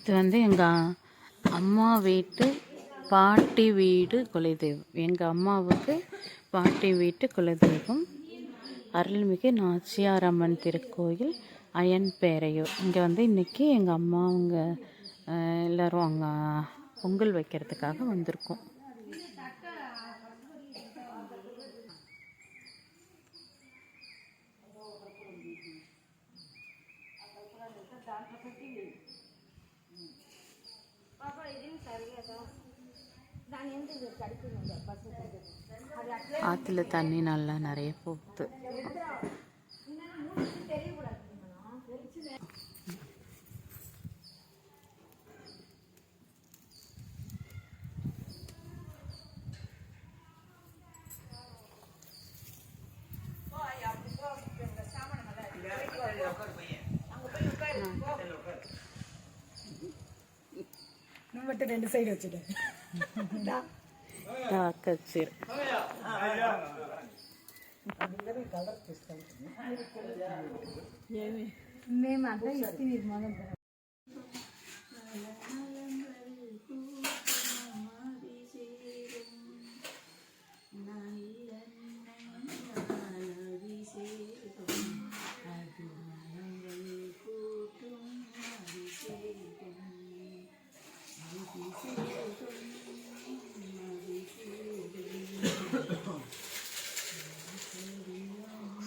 இது வந்து எங்கள் அம்மா வீட்டு பாட்டி வீடு குலதெய்வம். எங்கள் அம்மாவுக்கு பாட்டி வீட்டு குலதெய்வம் அருள்மிகு நாச்சியாரம்மன் திருக்கோயில் அயன்பேரையூர். இங்கே வந்து இன்றைக்கி எங்கள் அம்மா அவங்க எல்லோரும் அங்கே பொங்கல் வைக்கிறதுக்காக வந்திருக்கோம். ஆற்றுல தண்ணி நல்லா நிறைய போகுது. மட்டும் ரெண்டு சைடு வச்சுட்டேன். మేము అంతా ఇస్తుంది మనం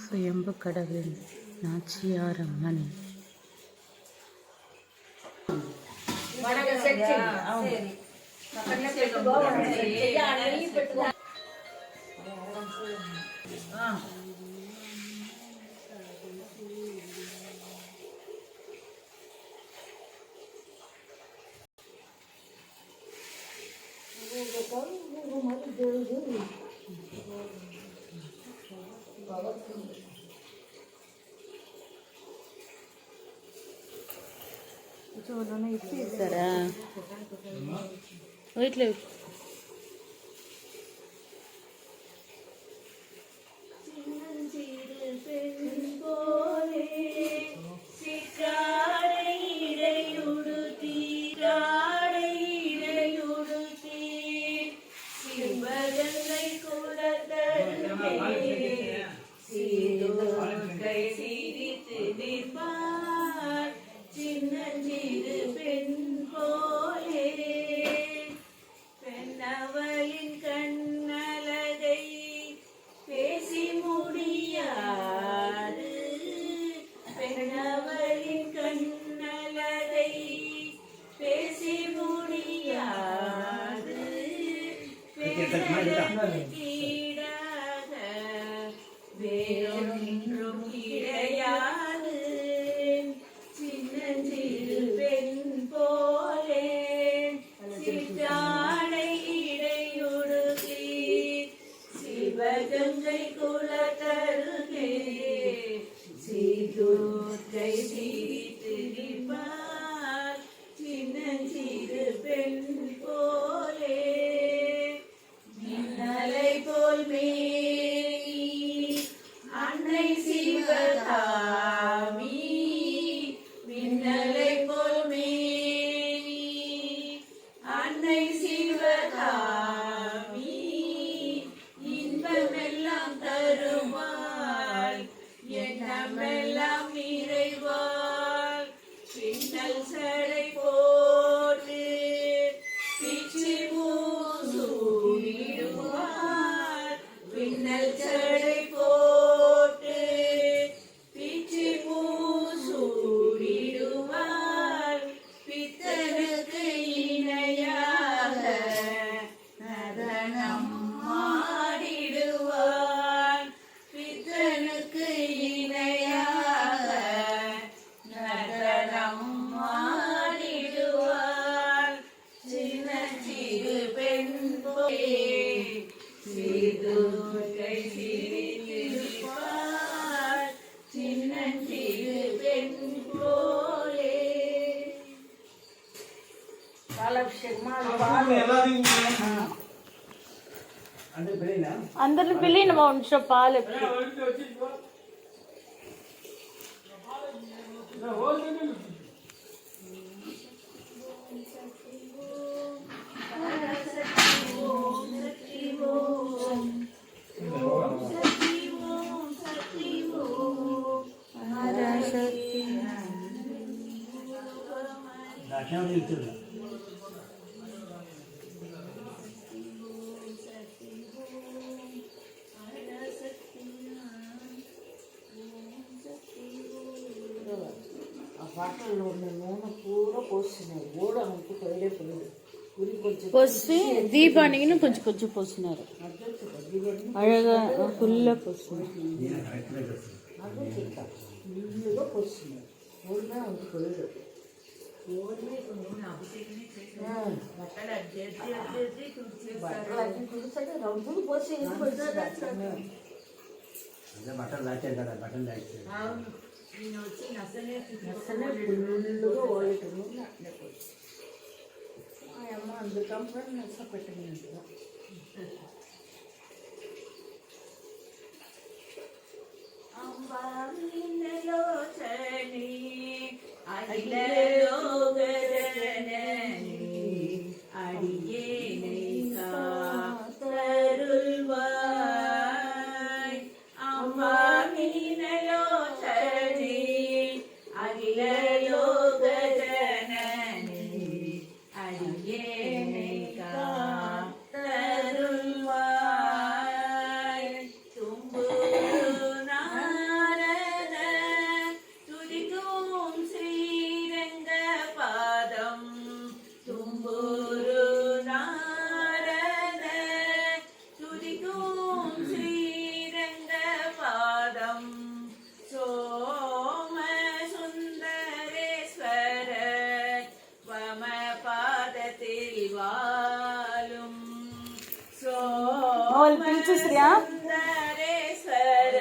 சுயம்பு கடவுள் நாச்சியாரம்மன். సరే వీటిలో வேறொன்றும் கிடையாது. சின்னஞ்சிறு பெண் போலே சிற்றாடை இடையுடுத்தி சிவகங்கை குலத்தருகே சீர்தூர்க்கை சிரித்து நிற்பார். சின்னஞ்சிறு பெண் போலே மின்னலை போல் அன்னை சிவகாமி. மின்னலை போல் அன்னை சிவகாமி இன்பமெல்லாம் தருவாள், எண்ணமெல்லாம் நிறைவாள். பின்னல் சடை போட்டு பிச்சி மூசூடிடுவாள். பின்னல் சடை போட்டு பிச்சி மூசூடிடுவாள். பித்தனுக்கு இணையாக நடனம் ஆடிடுவாள். பித்தனுக்கு இணையாக நடனம் ஆடிடுவாள். சின்ன சிறு பெண் போலே சீர்தூர்க்கை சிரித்திருப்பாள். சின்னஞ்சிறு பெண் போலே. అందరిని పిల్లి మా ఉంచో పాలు బట్టలు నూనె పూర పోస్తున్నాయి కూడా మనకు పోయలే పోయదు పోసి దీపానికి కొంచెం కొంచెం పోస్తున్నారు అழగా ఫుల్గా పోస్తున్నారు నీళ్ళుగా పోస్తున్నాయి పూర్గా మనకు పోయదు బట్టలు అన్ని తుడిచాక రంగులు పోసి బట్టలు దాచారు కదా బట్టలు దాచారు అసలే ఫుల్లుగా ఓడటము అమ్మ అందుకంపడం నష్టపెట్టినట్టుగా అంబాలో చని అడిలలో గరనని అడియేనై కారుల్వాయ్ అంబాలో చని అడిలలో గరనని అడియేనై కారుల్వాయ్ తుంబు నారద తుదిగోం శ్రీరంగపాదం తుంబురు నారద తుదిగోం శ్రీరంగపాదం సోమ సుందరేశ్వర వమ పాదത്തിൽ വാലും వాళ్ళు పిలిచేసిరా സുന്ദരേശ്വര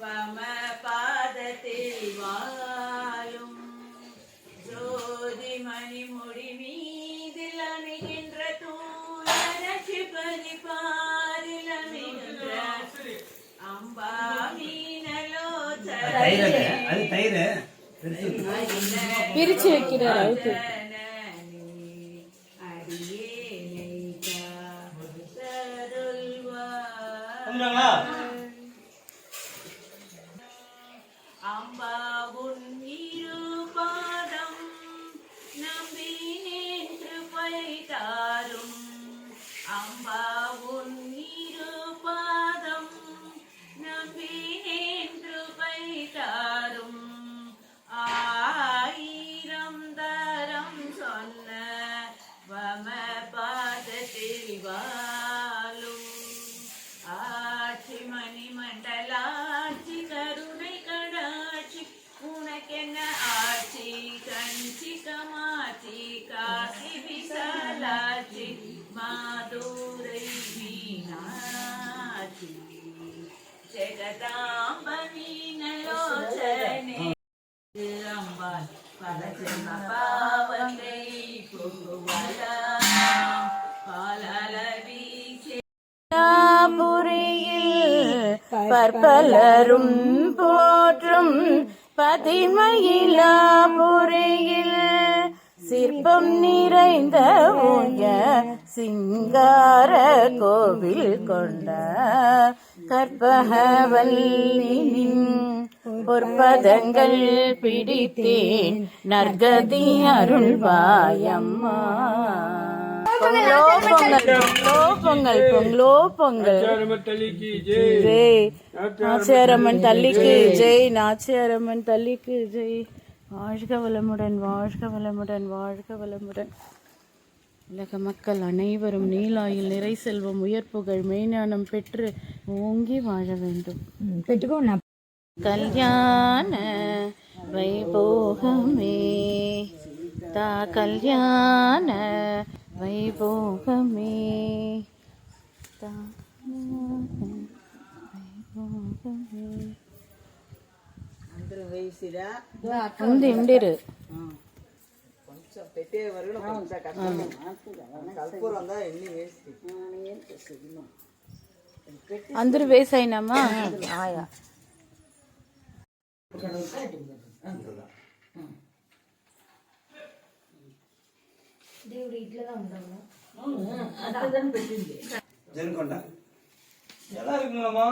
വമ പാദത്തിൽ വാലും ജ്യോതിമണി മുടി മീതിൽ അണികിன்ற തൂയരക്ഷിപതി പാരിലമിகின்ற അംബാമീനലോ அது தயிர் பிரிச்சு வைக்கிறார் அதுக்கு அம்பாவுன் இருபாதம் நம்பினேன் கிருபை தாரும் அம்பாவுன் இருபாதம் நம்பினேன் கிருபை தாரும் ஆயிரம் தரம் சொன்ன வம பாதத்தில் வாழும் ஆட்சி மணி மண்டலாட்சி கருணை கடாட்சி உனக்கென்ன ஆட்சி கஞ்சி கமாட்சி காசி விசாலாட்சி மாதுரை மீனாட்சி ஜெகதாம்ப மீனலோச்சனே அம்பாள் பலஜன்ம பாவத்தை போக்குவதாம் பாலளவீசே புரியில் பற்பலரும் போற்றும் பதிமயிலாபுரியில் சிற்பம் நிறைந்த ஊய சிங்கார கோவில் கொண்ட கற்பகவல்லினின் பொற்பதங்கள் பிடித்தேன் நற்கதி அருள்வாயம்மா. பொங்கலோ பொங்கல் பொங்கலோ பொங்கல் ஜெய் நாச்சியாரம்மன் தள்ளிக்கு ஜெய் நாச்சியாரம்மன் தள்ளிக்கு ஜெய். வாழ்க வளமுடன் வாழ்க வளமுடன் வாழ்க வளமுடன். உலக மக்கள் அனைவரும் நீலாயில் நிறை செல்வம் உயர்ப்புகள் மெய்ஞானம் பெற்று ஓங்கி வாழ வேண்டும். పెట్టుకోండి கல்யாண வைபோகமே தா கல்யாண வைபோகமே தா வைபோகமே. అందరూ వేసిరా ఉంది ఉండిరు కొంచెం పెట్టేవారు కొంచెం కష్టం కల్పూరం అందా ఎన్ని వేసి ఏం చేస్తుంది అందరూ వేసైనామా ఆయా దేవుడు ఇట్లా ఉంటాము అంతదని పెట్టింది జరుకొండ ఎలా இருக்குங்கம்மா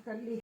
தள்ளி